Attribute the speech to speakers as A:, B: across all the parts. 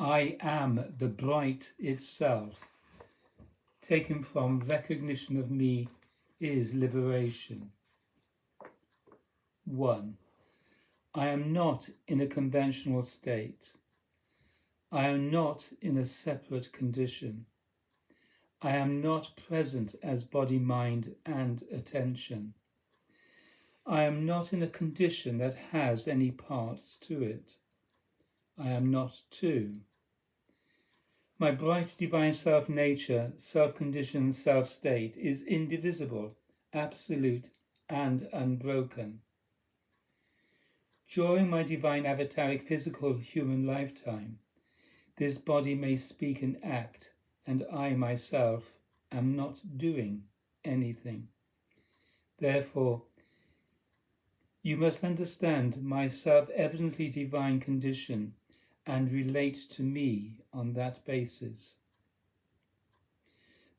A: I am the bright itself, taken from recognition of me, is liberation. 1. I am not in a conventional state. I am not in a separate condition. I am not present as body, mind, and attention. I am not in a condition that has any parts to it. I am not two. My bright divine self-nature, self-conditioned self-state is indivisible, absolute, and unbroken. During my divine avataric physical human lifetime, this body may speak and act, and I myself am not doing anything. Therefore, you must understand my self-evidently divine condition and relate to me on that basis.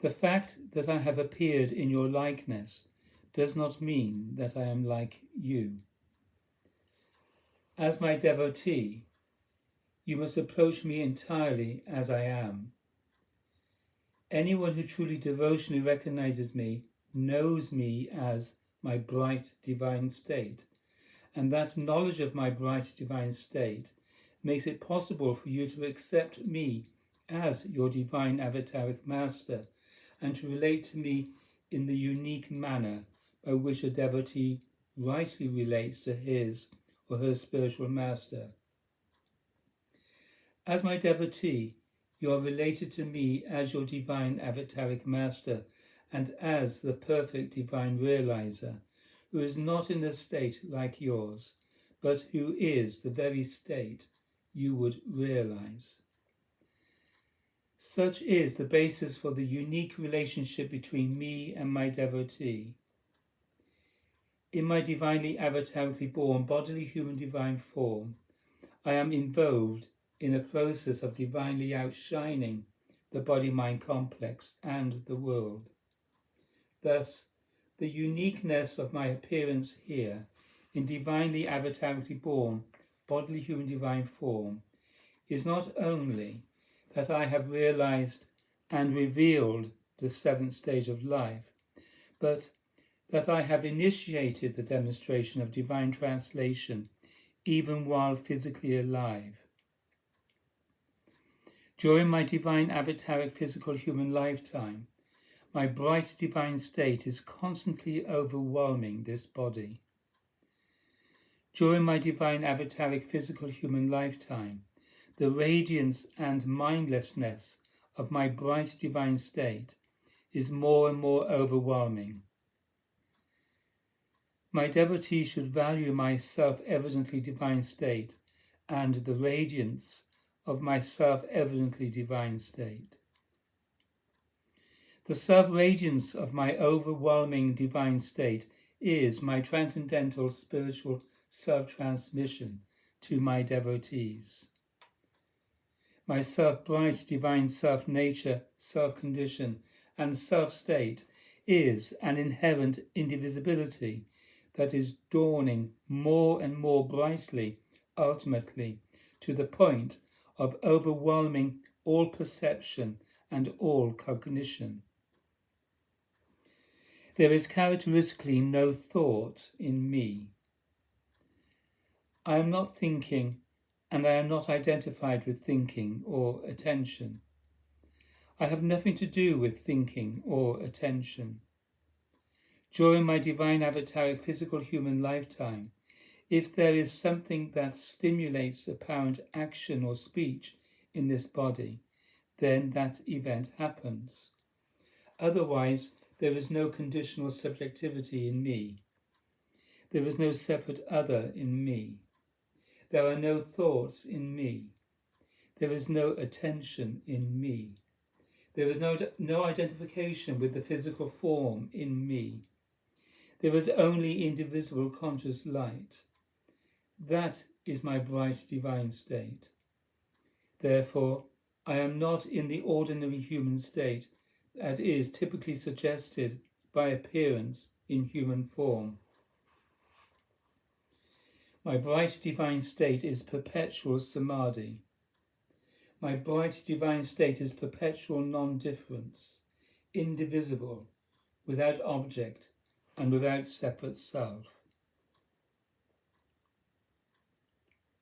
A: The fact that I have appeared in your likeness does not mean that I am like you. As my devotee, you must approach me entirely as I am. Anyone who truly devotionally recognizes me knows me as my bright divine state, and that knowledge of my bright divine state makes it possible for you to accept me as your divine avataric master and to relate to me in the unique manner by which a devotee rightly relates to his or her spiritual master. As my devotee, you are related to me as your divine avataric master and as the perfect divine realizer, who is not in a state like yours, but who is the very state you would realize. Such is the basis for the unique relationship between me and my devotee. In my divinely avatarically born bodily human divine form, I am involved in a process of divinely outshining the body-mind complex and the world. Thus, the uniqueness of my appearance here in divinely avatarically born bodily human divine form is not only that I have realized and revealed the seventh stage of life, but that I have initiated the demonstration of divine translation even while physically alive. During my divine avataric physical human lifetime, my bright divine state is constantly overwhelming this body. During my divine avataric physical human lifetime, the radiance and mindlessness of my bright divine state is more and more overwhelming. My devotee should value my self-evidently divine state and the radiance of my self-evidently divine state. The self-radiance of my overwhelming divine state is my transcendental spiritual self-transmission to my devotees. My self-bright divine self-nature, self-condition, and self-state is an inherent indivisibility that is dawning more and more brightly, ultimately, to the point of overwhelming all perception and all cognition. There is characteristically no thought in me. I am not thinking, and I am not identified with thinking or attention. I have nothing to do with thinking or attention. During my divine avataric physical human lifetime, if there is something that stimulates apparent action or speech in this body, then that event happens. Otherwise, there is no conditional subjectivity in me. There is no separate other in me. There are no thoughts in me. There is no attention in me. There is no identification with the physical form in me. There is only indivisible conscious light. That is my bright divine state. Therefore, I am not in the ordinary human state that is typically suggested by appearance in human form. My bright divine state is perpetual samadhi. My bright divine state is perpetual non-difference, indivisible, without object and without separate self.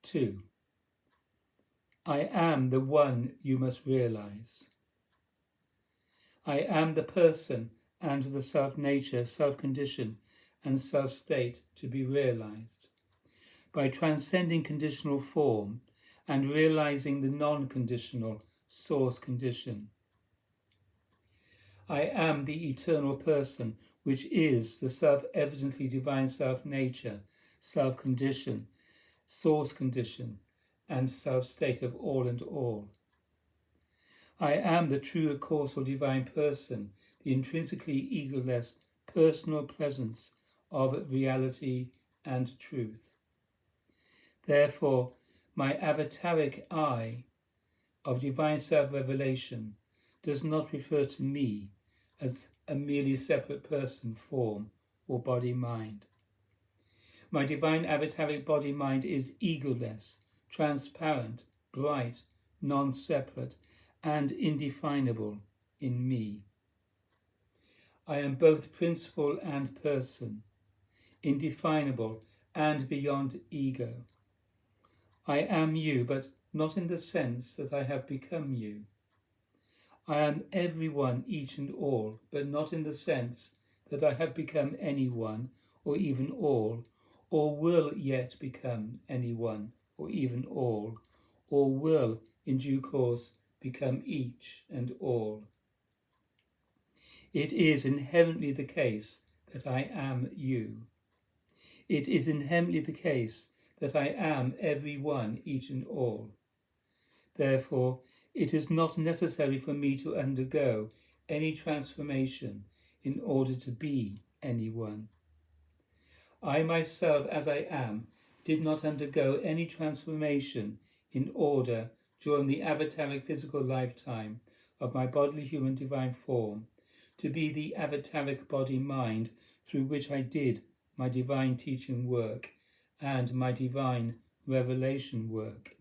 A: 2. I am the one you must realize. I am the person and the self-nature, self-condition and self-state to be realized. By transcending conditional form and realizing the non-conditional source condition. I am the eternal person, which is the self-evidently divine self-nature, self-condition, source condition, and self-state of all and all. I am the true causal divine person, the intrinsically egoless personal presence of reality and truth. Therefore, my avataric I of divine self-revelation does not refer to me as a merely separate person, form, or body-mind. My divine avataric body-mind is egoless, transparent, bright, non-separate, and indefinable in me. I am both principle and person, indefinable and beyond ego. I am you, but not in the sense that I have become you. I am everyone, each and all, but not in the sense that I have become anyone, or even all, or will yet become anyone, or even all, or will in due course become each and all. It is inherently the case that I am you. It is inherently the case that I am everyone, each and all. Therefore, it is not necessary for me to undergo any transformation in order to be anyone. I myself, as I am, did not undergo any transformation in order, during the avataric physical lifetime of my bodily human divine form, to be the avataric body-mind through which I did my divine teaching work and my divine revelation work.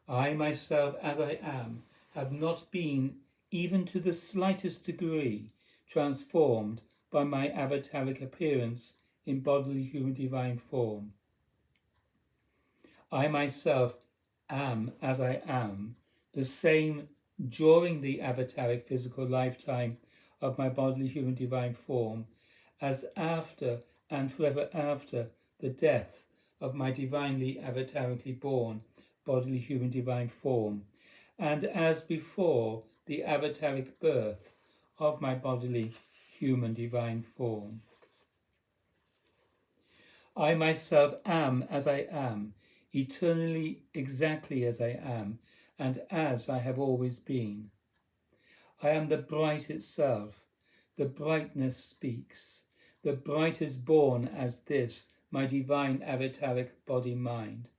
A: I myself, as I am, have not been, even to the slightest degree, transformed by my avataric appearance in bodily human divine form. I myself am, as I am, the same during the avataric physical lifetime of my bodily human divine form as after and forever after the death of my divinely avatarically born bodily human divine form, and as before the avataric birth of my bodily human divine form. I myself am as I am, eternally exactly as I am, and as I have always been. I am the bright itself. The brightness speaks. The bright is born as this, my divine avataric body-mind.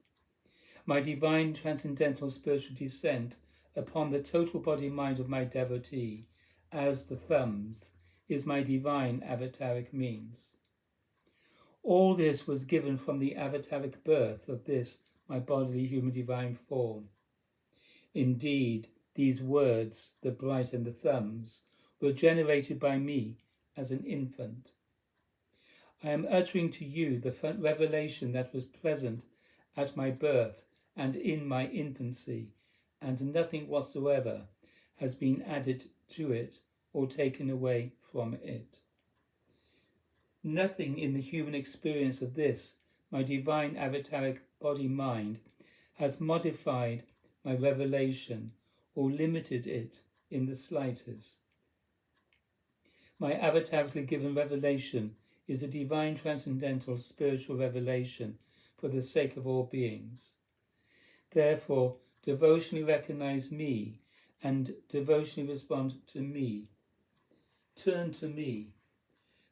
A: My divine transcendental spiritual descent upon the total body-mind of my devotee, as the thumbs, is my divine avataric means. All this was given from the avataric birth of this, my bodily human divine form. Indeed, these words, the bright and the thumbs, were generated by me as an infant. I am uttering to you the revelation that was present at my birth and in my infancy, and nothing whatsoever has been added to it or taken away from it. Nothing in the human experience of this, my divine avataric body-mind, has modified my revelation or limited it in the slightest. My avatarically given revelation is a divine transcendental spiritual revelation for the sake of all beings. Therefore, devotionally recognize me and devotionally respond to me. Turn to me.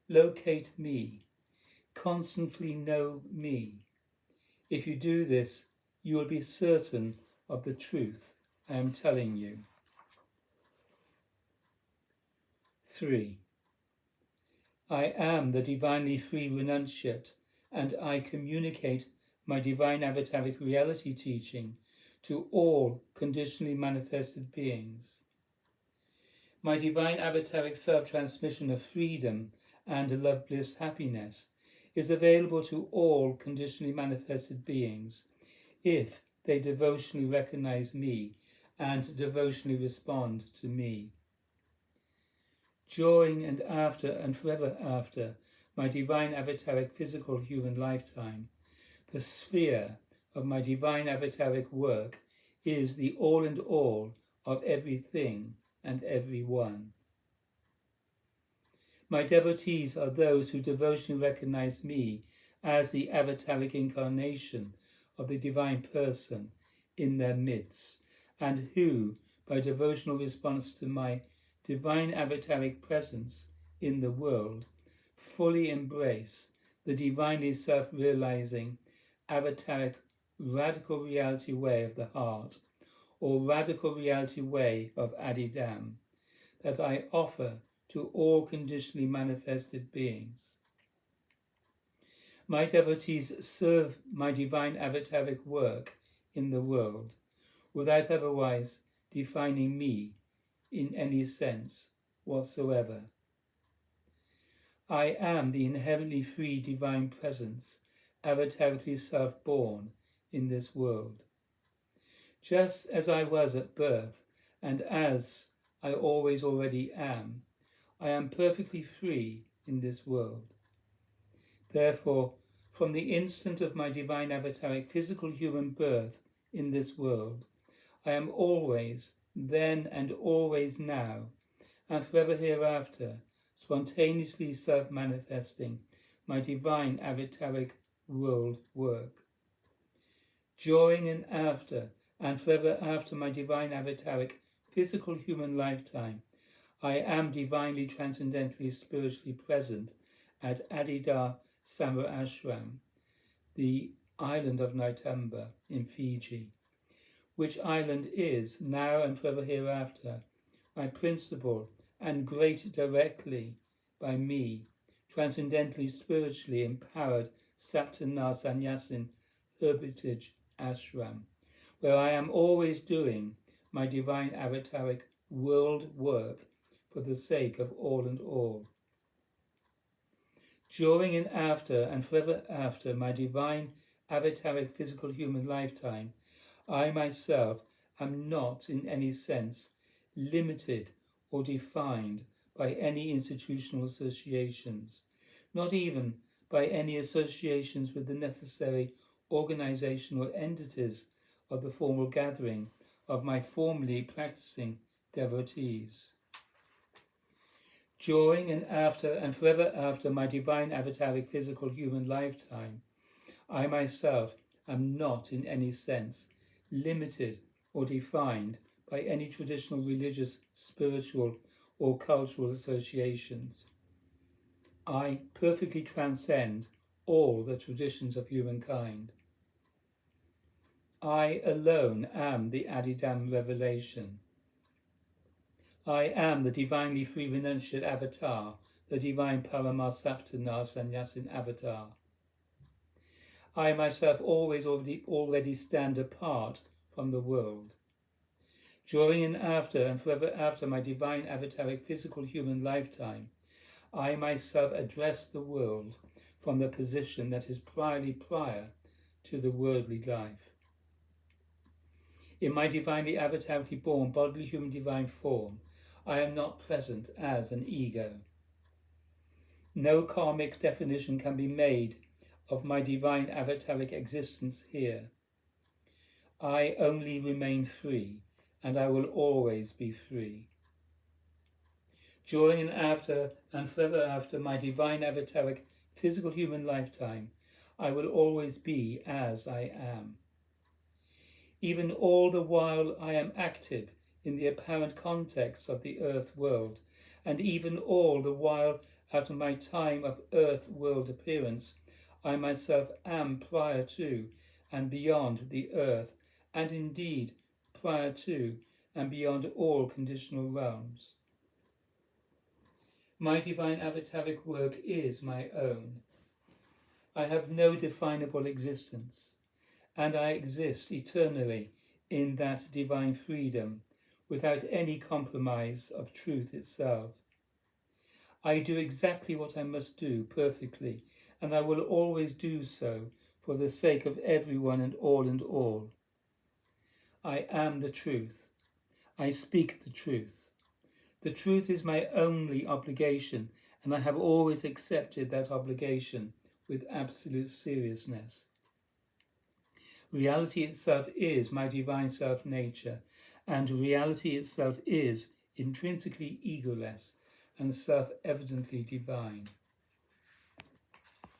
A: Locate me. Constantly know me. If you do this, you will be certain of the truth I am telling you. 3. I am the divinely free renunciate, and I communicate my divine avataric reality teaching to all conditionally manifested beings. My divine avataric self-transmission of freedom and love, bliss, happiness is available to all conditionally manifested beings if they devotionally recognize me and devotionally respond to me. During and after and forever after my divine avataric physical human lifetime, the sphere of my divine avataric work is the all and all of everything and everyone. My devotees are those who devotionally recognize me as the avataric incarnation of the divine person in their midst, and who, by devotional response to my divine avataric presence in the world, fully embrace the divinely self-realizing avataric radical reality way of the heart, or radical reality way of Adidam, that I offer to all conditionally manifested beings. My devotees serve my divine avataric work in the world without otherwise defining me in any sense whatsoever. I am the inherently free divine presence, avatarically self-born in this world. Just as I was at birth, and as I always already am, I am perfectly free in this world. Therefore, from the instant of my divine avataric physical human birth in this world, I am always, then and always now, and forever hereafter, spontaneously self-manifesting my divine avataric world work. During and forever after my divine avataric physical human lifetime, I am divinely, transcendentally, spiritually present at Adidar Samra Ashram, the island of Naitamba in Fiji, which island is, now and forever hereafter, my principal and great directly by me, transcendently, spiritually empowered Saptana Sannyasin Hermitage Ashram, where I am always doing my divine avataric world work for the sake of all and all. During and forever after my divine avataric physical human lifetime, I myself am not in any sense limited or defined by any institutional associations, not even by any associations with the necessary organizational entities of the formal gathering of my formerly practicing devotees. During and forever after my divine avataric physical human lifetime, I myself am not in any sense limited or defined by any traditional religious, spiritual, or cultural associations. I perfectly transcend all the traditions of humankind. I alone am the Adidam revelation. I am the divinely free renunciate avatar, the divine Paramasaptana Sannyasin avatar. I myself already stand apart from the world. During and forever after my divine avataric physical human lifetime, I myself address the world from the position that is prior to the worldly life. In my divinely avatarically born bodily human divine form, I am not present as an ego. No karmic definition can be made of my divine avataric existence here. I only remain free, and I will always be free. During and forever after my divine avataric physical human lifetime, I will always be as I am. Even all the while I am active in the apparent context of the earth world, and even all the while after my time of earth world appearance, I myself am prior to and beyond the earth, and indeed prior to and beyond all conditional realms. My divine avataric work is my own. I have no definable existence, and I exist eternally in that divine freedom without any compromise of truth itself. I do exactly what I must do perfectly, and I will always do so for the sake of everyone and all. I am the truth. I speak the truth. The truth is my only obligation, and I have always accepted that obligation with absolute seriousness. Reality itself is my divine self-nature, and reality itself is intrinsically egoless and self-evidently divine.